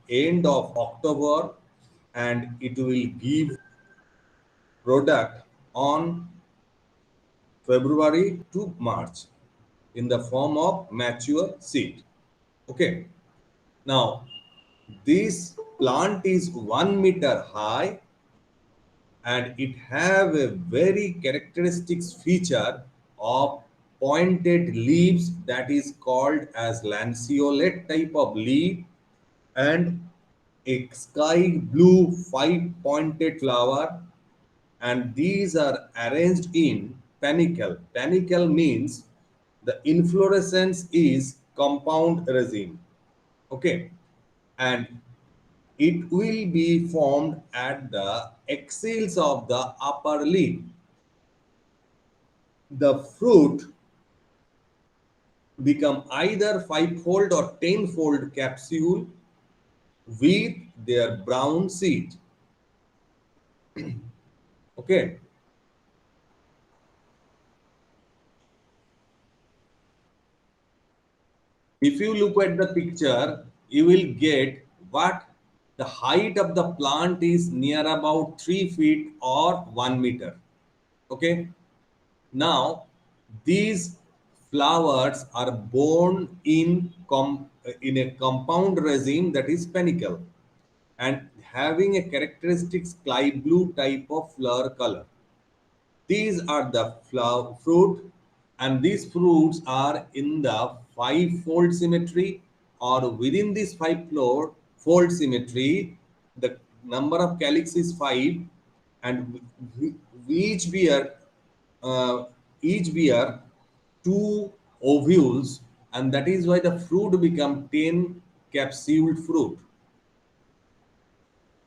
end of October, and it will give product on February to March in the form of mature seed. Okay. Now, this plant is 1 meter high, and it have a very characteristic feature of pointed leaves, that is called as lanceolate type of leaf, and a sky blue 5 pointed flower, and these are arranged in panicle. Panicle means the inflorescence is compound resin. Okay, and it will be formed at the axils of the upper leaf. The fruit become either five-fold or ten-fold capsule with their brown seed. Okay. If you look at the picture, you will get what the height of the plant is near about 3 feet or 1 meter. Okay. Now, these flowers are born in a compound resin, that is panicle, and having a characteristic sky blue type of flower color. These are the flower fruit, and these fruits are in the five-fold symmetry, or within this five-fold symmetry, the number of calyx is five, and each bear uh, each bear two ovules, and that is why the fruit become 10 capsuled fruit,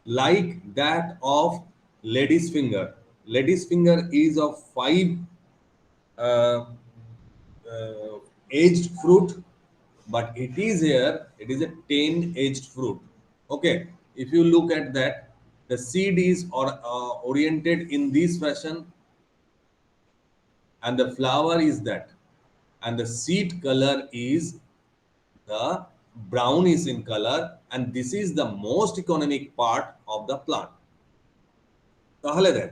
like that of lady's finger. Lady's finger is of five uh, aged fruit, but it is here, it is a 10 aged fruit. Okay, if you look at that, the seed is oriented in this fashion, and the flower is that, and the seed color is the brown is in color, and this is the most economic part of the plant. তাহলে দেখ,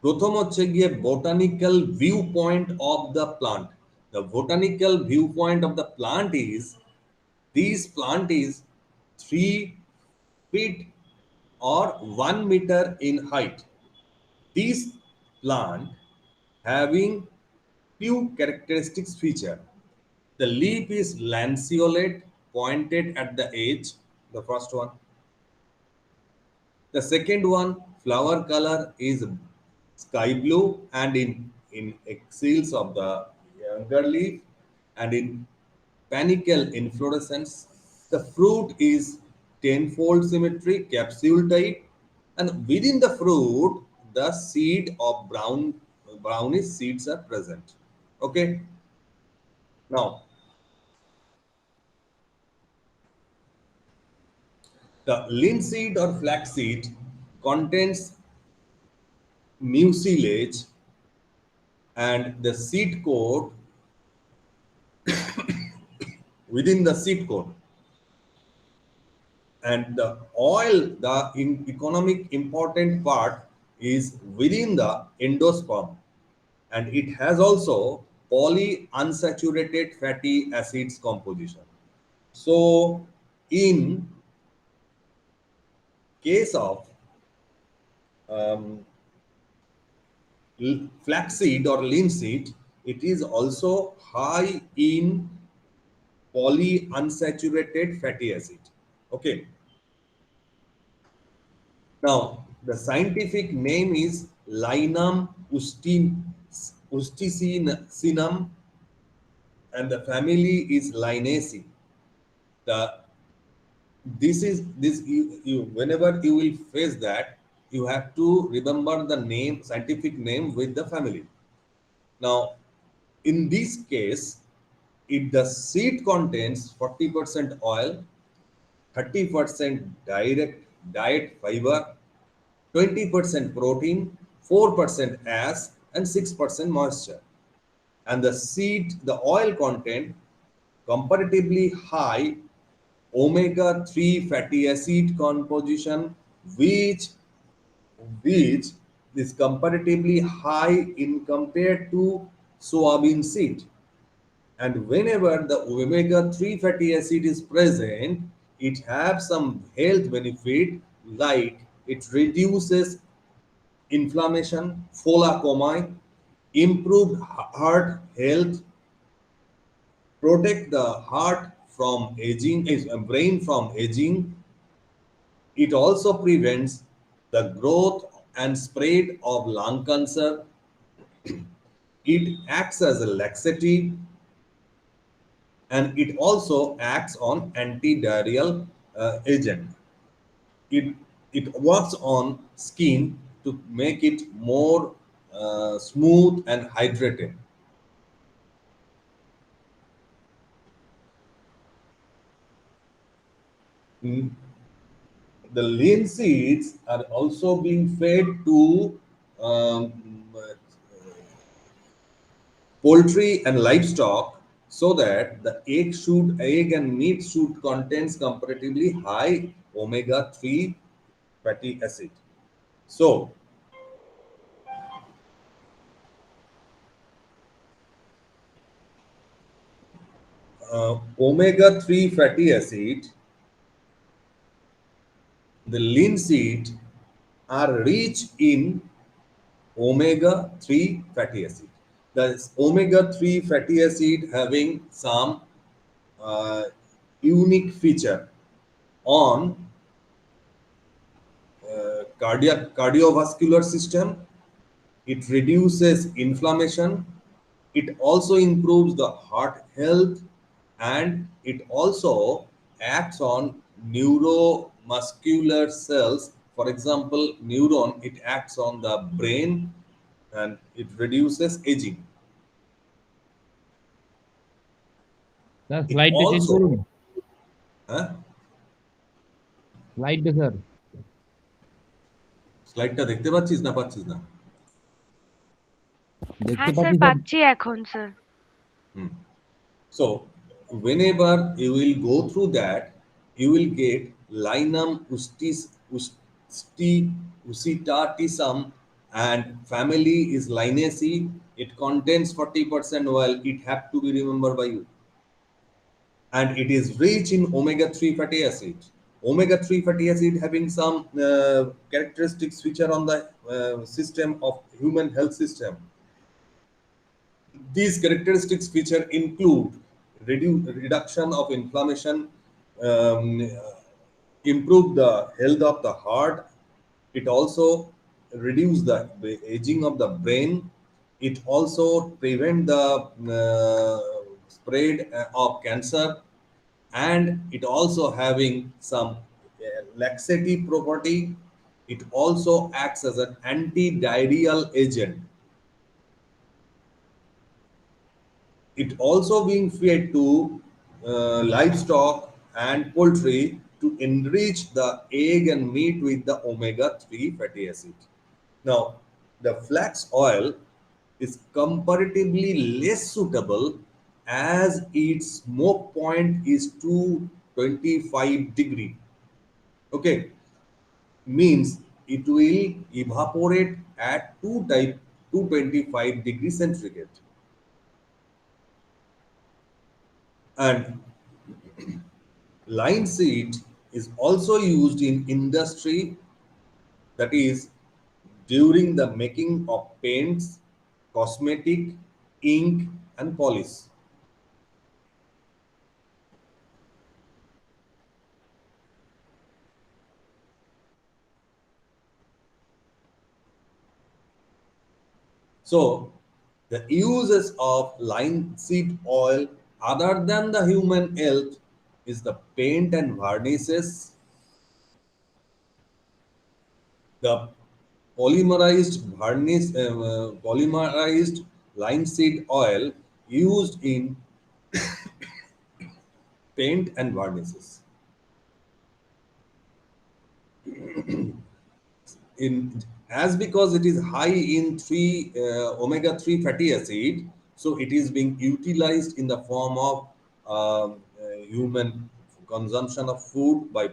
প্রথম হচ্ছে গিয়ে botanical view point of the plant. The botanical viewpoint of the plant is, this plant is 3 feet or 1 meter in height. This plant having few characteristics feature. The leaf is lanceolate, pointed at the edge, the first one. The second one, flower color is sky blue, and in axils of the younger leaf, and in panicle inflorescence. The fruit is tenfold symmetry, capsule type, and within the fruit, the seed of brownish seeds are present. Okay. Now, the linseed or flaxseed contains mucilage, and the seed coat within the seed coat, and the oil, the economic important part, is within the endosperm, and it has also polyunsaturated fatty acids composition. So in case of um, flaxseed or linseed, it is also high in polyunsaturated fatty acid. Okay. Now, the scientific name is Linum usticinum, and the family is Linaceae. The whenever you will face that, you have to remember the name, scientific name with the family. Now, in this case, if the seed contains 40% oil, 30% direct diet fiber, 20% protein, 4% ash, and 6% moisture. And the oil content comparatively high omega-3 fatty acid composition, which which is comparatively high in compared to soybean seed. And whenever the omega-3 fatty acid is present, it has some health benefit like it reduces inflammation, pholacomai, improved heart health, protect the heart from aging, brain from aging. It also prevents the growth and spread of lung cancer. It acts as a laxative, and it also acts on antidiarrheal agent. It it works on skin to make it more smooth and hydrated. Mm, the lean seeds are also being fed to um, poultry and livestock so that the egg and meat should contains comparatively high omega-3 fatty acid. So omega-3 fatty acid, the lean seed are rich in omega-3 fatty acid. The omega-3 fatty acid having some uh, unique feature on cardiovascular system. It reduces inflammation. It also improves the heart health, and it also acts on neuromuscular cells. For example, neuron, it acts on the brain and it reduces aging. Sir, It slide to change also, করুন। huh? Slide to sir। স্লাইডটা দেখতে পাচ্ছিস না পাচ্ছিস না? দেখতে হ্যাঁ sir পাচ্ছি sir. পাচ্ছি এখন sir. Hmm. So, whenever you will go through that, you will get Linum usitatisum, and family is Linaceae. It contains 40% oil. It have to be remembered by you. And it is rich in omega-3 fatty acid. Omega-3 fatty acid having some characteristics which are on the system of human health system. These characteristics feature include reduction of inflammation, um, improve the health of the heart. It also reduce the aging of the brain. It also prevent the spread of cancer, and it also having some laxative property. It also acts as an antidiarrheal agent. It also being fed to livestock and poultry to enrich the egg and meat with the omega-3 fatty acid. Now, the flax oil is comparatively less suitable as its smoke point is 225 degree. Okay, means it will evaporate at 225 degree centigrade. And linseed is also used in industry, that is during the making of paints, cosmetic, ink and polish. So the uses of linseed oil other than the human health is the paint and varnishes, the polymerized linseed oil used in paint and varnishes. In as because it is high in three omega-3 fatty acid, so it is being utilized in the form of human consumption of food by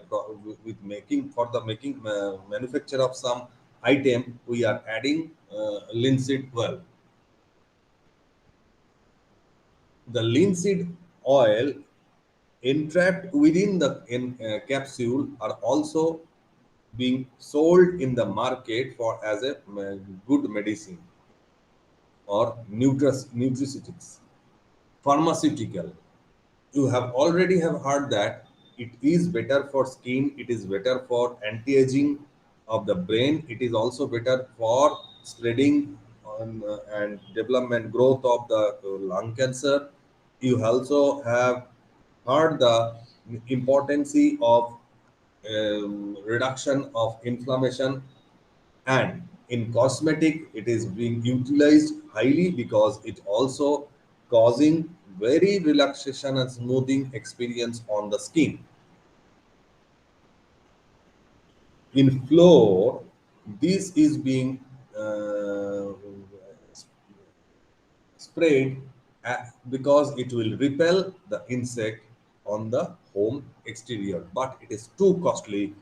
with making for the making manufacture of some item, we are adding linseed oil. The linseed oil entrapped within the capsule are also being sold in the market for as a good medicine or nutraceutics, pharmaceutical. You have already have heard that it is better for skin, it is better for anti-aging of the brain, it is also better for spreading on, and development growth of the lung cancer. You also have heard the importance of reduction of inflammation, and in cosmetic it is being utilized highly because it also causing very relaxation and smoothing experience on the skin. In floor, this is being sprayed because it will repel the insect on the home exterior, but it is too costly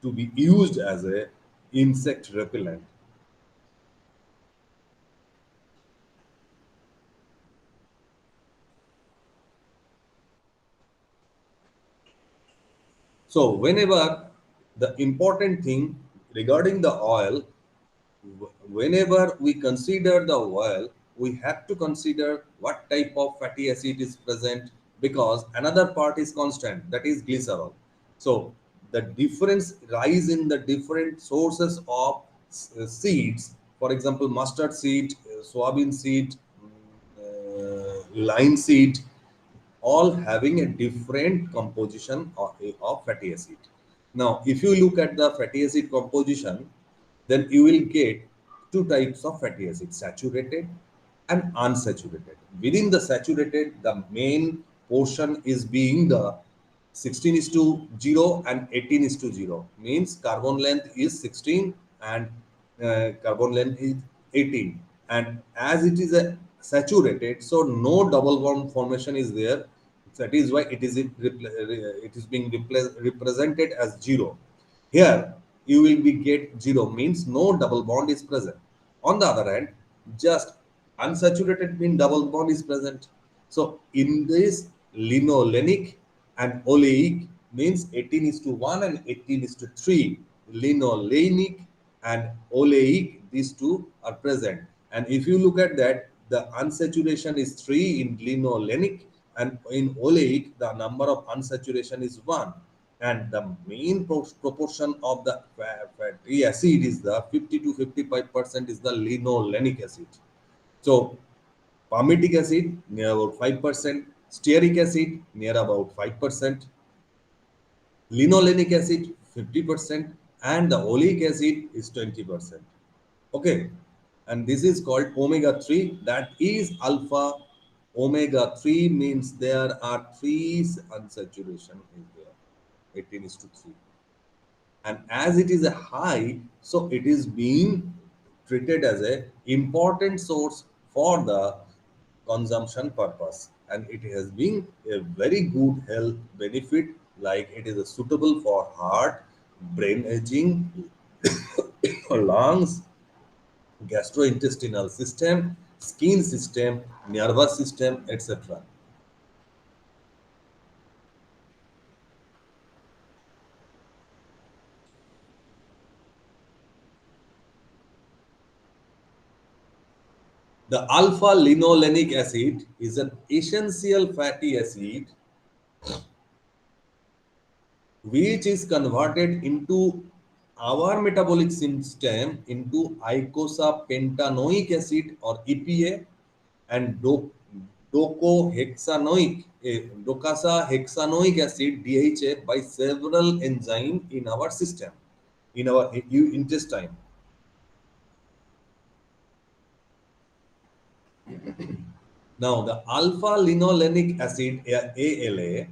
to be used as a insect repellent. So whenever the important thing regarding the oil, whenever we consider the oil, we have to consider what type of fatty acid is present, because another part is constant, that is glycerol. So the difference rise in the different sources of seeds, for example, mustard seed, soybean seed, linseed, all having a different composition of fatty acid. Now, if you look at the fatty acid composition, then you will get two types of fatty acid, saturated and unsaturated. Within the saturated, the main portion is being the 16 is to 0 and 18 is to 0, means carbon length is 16 and carbon length is 18. And as it is a saturated, so no double bond formation is there. That is why it is being represented as 0. Here you will be get 0, means no double bond is present. On the other hand, just unsaturated mean double bond is present. So in this linolenic and oleic, means 18 is to 1 and 18 is to 3. Linolenic and oleic, these two are present. And if you look at that, the unsaturation is 3 in linolenic, and in oleic the number of unsaturation is 1, and the main proportion of the fatty acid is the 50 to 55% is the linolenic acid. So palmitic acid near about 5%, stearic acid near about 5%, linolenic acid 50%, and the oleic acid is 20%. Okay, and this is called omega 3, that is alpha. Omega 3 means there are three unsaturation is there, 18 is to 3. And as it is a high, so it is being treated as a important source for the consumption purpose, and it has been a very good health benefit, like it is suitable for heart, brain aging, lungs, gastrointestinal system, skin system, nervous system, etc. The alpha linolenic acid is an essential fatty acid which is converted into our metabolic system into icosapentaenoic acid or EPA, and docosahexaenoic acid DHA by several enzymes in our system, in our intestine. Now, the alpha linolenic acid ALA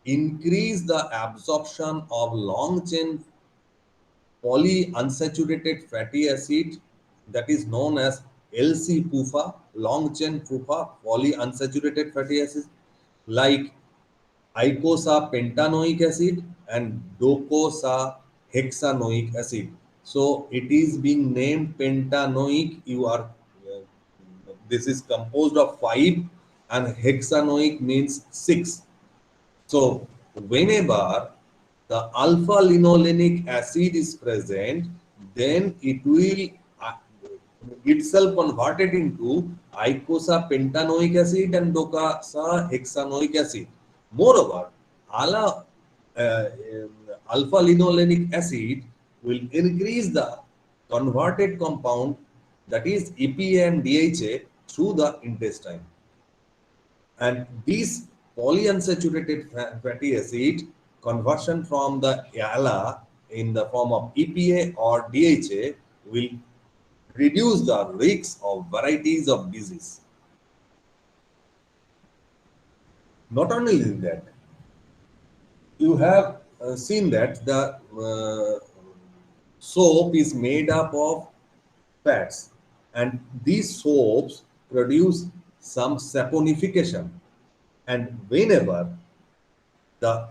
increase the absorption of long chain polyunsaturated fatty acid, that is known as LC-PUFA, long chain PUFA, polyunsaturated fatty acid, like eicosapentaenoic acid and docosahexaenoic acid. So it is being named pentanoic. This is composed of five, and hexanoic means six. So whenever the alpha linolenic acid is present, then it will uh, itself converted into eicosapentaenoic acid and docosahexaenoic acid. Moreover, ala, alpha linolenic acid will increase the converted compound, that is EPA and DHA, through the intestine. And these polyunsaturated fatty acid conversion from the ALA in the form of EPA or DHA will reduce the risks of varieties of disease. Not only that, you have seen that the soap is made up of fats, and these soaps produce some saponification. And whenever the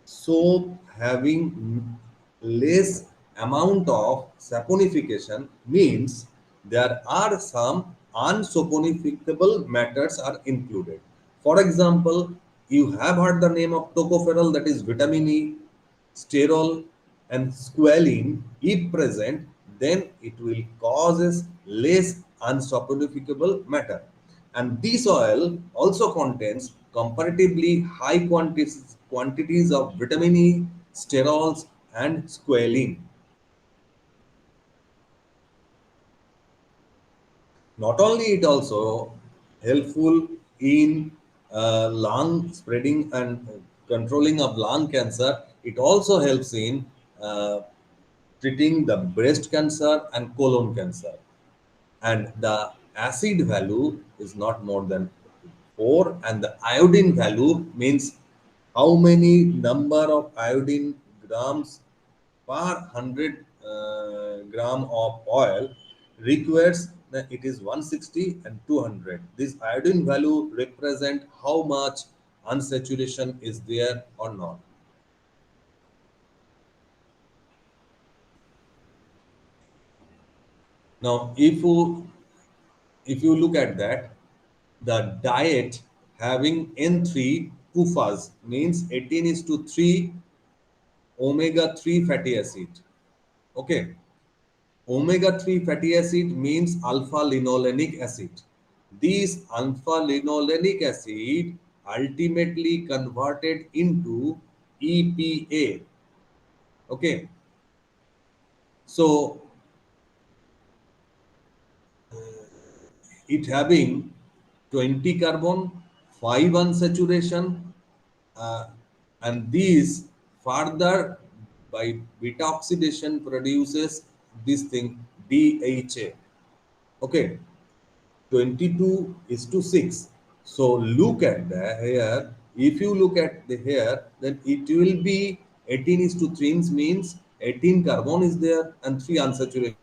soap having less amount of saponification means there are some unsaponificable matters are included. For example, you have heard the name of tocopherol, that is vitamin E, sterol, and squalene. If present, then it will causes less unsaponificable matter. And this oil also contains comparatively high quantities of vitamin E, sterols, and squalene. Not only it also helpful in lung spreading and controlling of lung cancer, it also helps in uh, treating the breast cancer and colon cancer. And the acid value is not more than 4, and the iodine value means how many number of iodine grams per 100 gram of oil requires, that it is 160 and 200. This iodine value represent how much unsaturation is there or not. Now if you look at that, the diet having N3 PUFAs means 18 is to 3 omega 3 fatty acid. Okay, omega 3 fatty acid means alpha linolenic acid. These alpha linolenic acid ultimately converted into EPA. Okay, so it having 20 carbon, 5 unsaturation, uh, and these further by beta oxidation produces this thing DHA. Okay, 22 is to 6. So look at the here. If you look at the here, then it will be 18 is to 3 means 18 carbon is there and 3 unsaturated.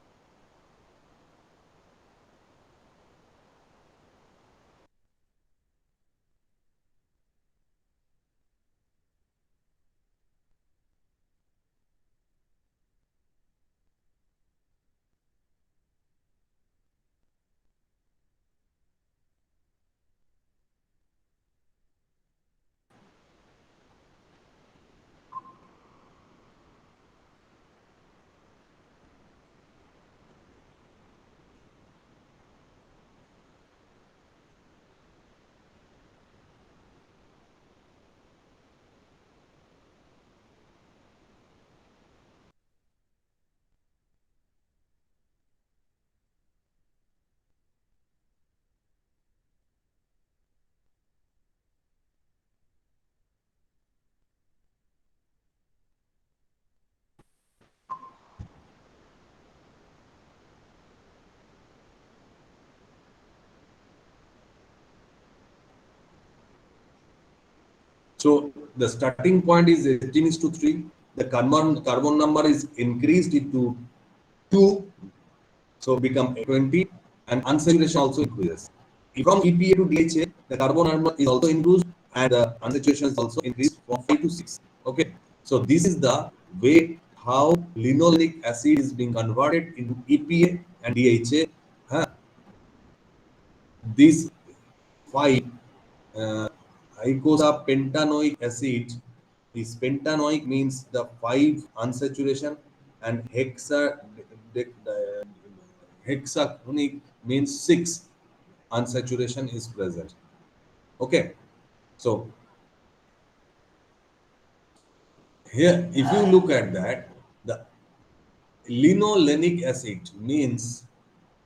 So the starting point is 18 is to 3. The carbon number is increased into 2, so become 20, and unsaturation also increases. From EPA to DHA, the carbon number is also increased, and the unsaturation is also increased from 5 to 6. Okay, so this is the way how linolenic acid is being converted into EPA and DHA. Huh? These five uh, icosapentanoic acid, is pentanoic means the five unsaturation, and hexaconic means six unsaturation is present. Okay, so here, if you look at that, the linolenic acid means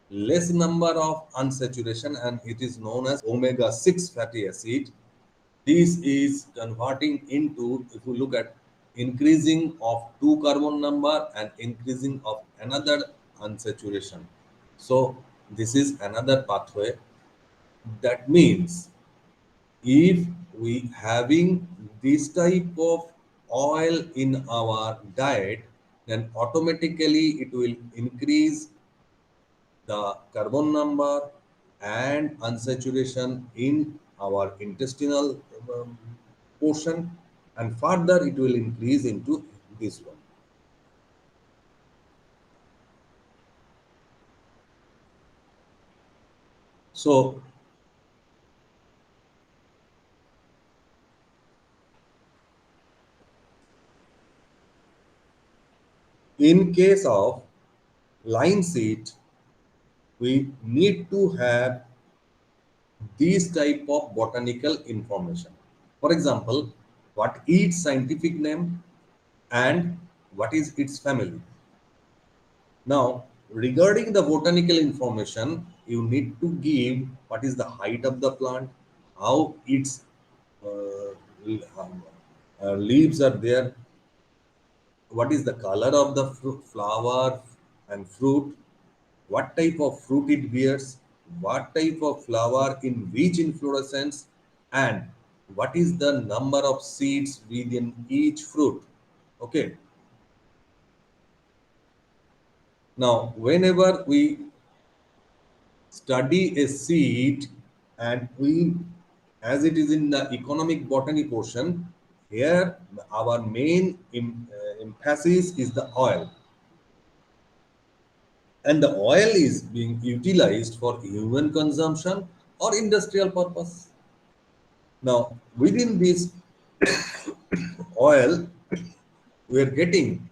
less number of unsaturation and it is known as omega 6 fatty acid. This is converting into, if you look at increasing of two carbon number and increasing of another unsaturation. So this is another pathway. That means if we having this type of oil in our diet, then automatically it will increase the carbon number and unsaturation in our intestinal portion, and further it will increase into this one. So in case of linseed, we need to have these type of botanical information. For example, what its scientific name and what is its family. Now, regarding the botanical information, you need to give what is the height of the plant, how its uh, leaves are there, what is the color of the flower and fruit, what type of fruit it bears, what type of flower in which inflorescence, and what is the number of seeds within each fruit. Okay. Now, whenever we study a seed and we, as it is in the economic botany portion, here our main emphasis is the oil, and the oil is being utilized for human consumption or industrial purpose. Now, within this oil, we are getting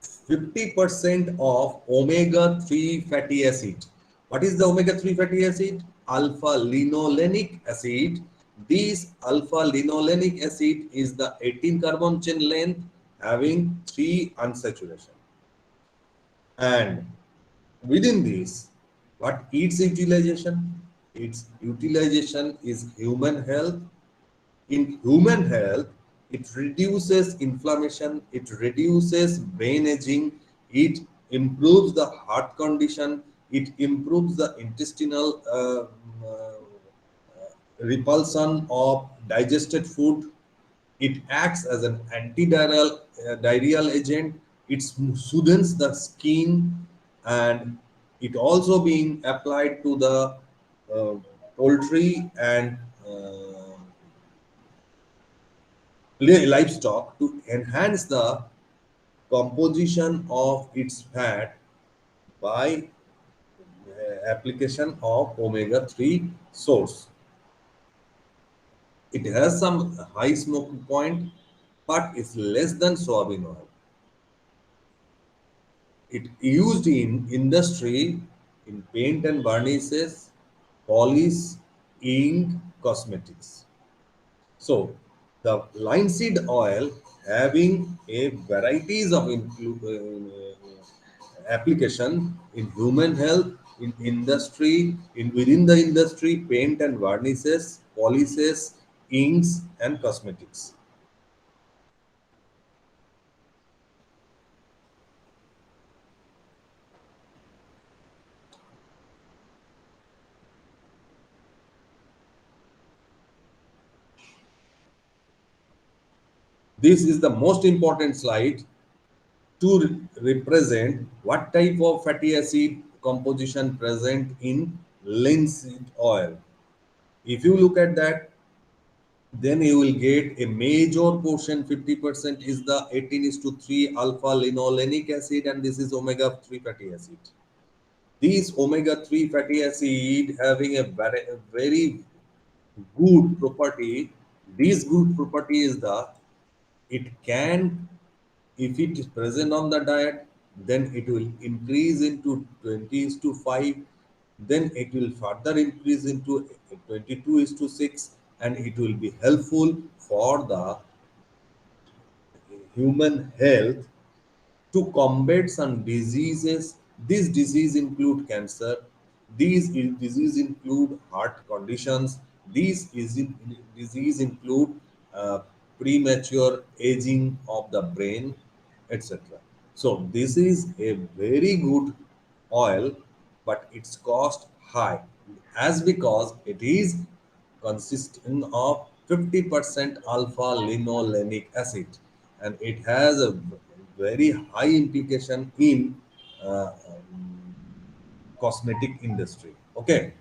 50% of omega 3 fatty acid. What is the omega 3 fatty acid? Alpha linolenic acid. This alpha linolenic acid is the 18 carbon chain length having 3 unsaturation. And within this, what its utilization? Its utilization is human health. In human health, it reduces inflammation, it reduces brain aging, it improves the heart condition, it improves the intestinal repulsion of digested food, it acts as an antidiarrheal diarrheal agent, it soothes the skin, and it also being applied to the uh, poultry and livestock to enhance the composition of its fat by application of omega 3 source. It has some high smoking point, but it's less than soybean oil. It used in industry in paint and varnishes, polish, ink, cosmetics. So the linseed oil having a varieties of application in human health, in industry, in within the industry, paint and varnishes, polishes, inks, and cosmetics. This is the most important slide to represent what type of fatty acid composition present in linseed oil. If you look at that, then you will get a major portion, 50% is the 18 is to 3 alpha linolenic acid, and this is omega 3 fatty acid. These omega 3 fatty acid having a very good property. This good property is the, it can, if it is present on the diet, then it will increase into 20 is to 5, then it will further increase into 22 is to 6, and it will be helpful for the human health to combat some diseases. These diseases include cancer, disease include heart conditions, disease include uh, premature aging of the brain, etc. So this is a very good oil, but its cost high, as because it is consisting of 50% alpha linolenic acid, and it has a very high implication in uh, cosmetic industry. Okay.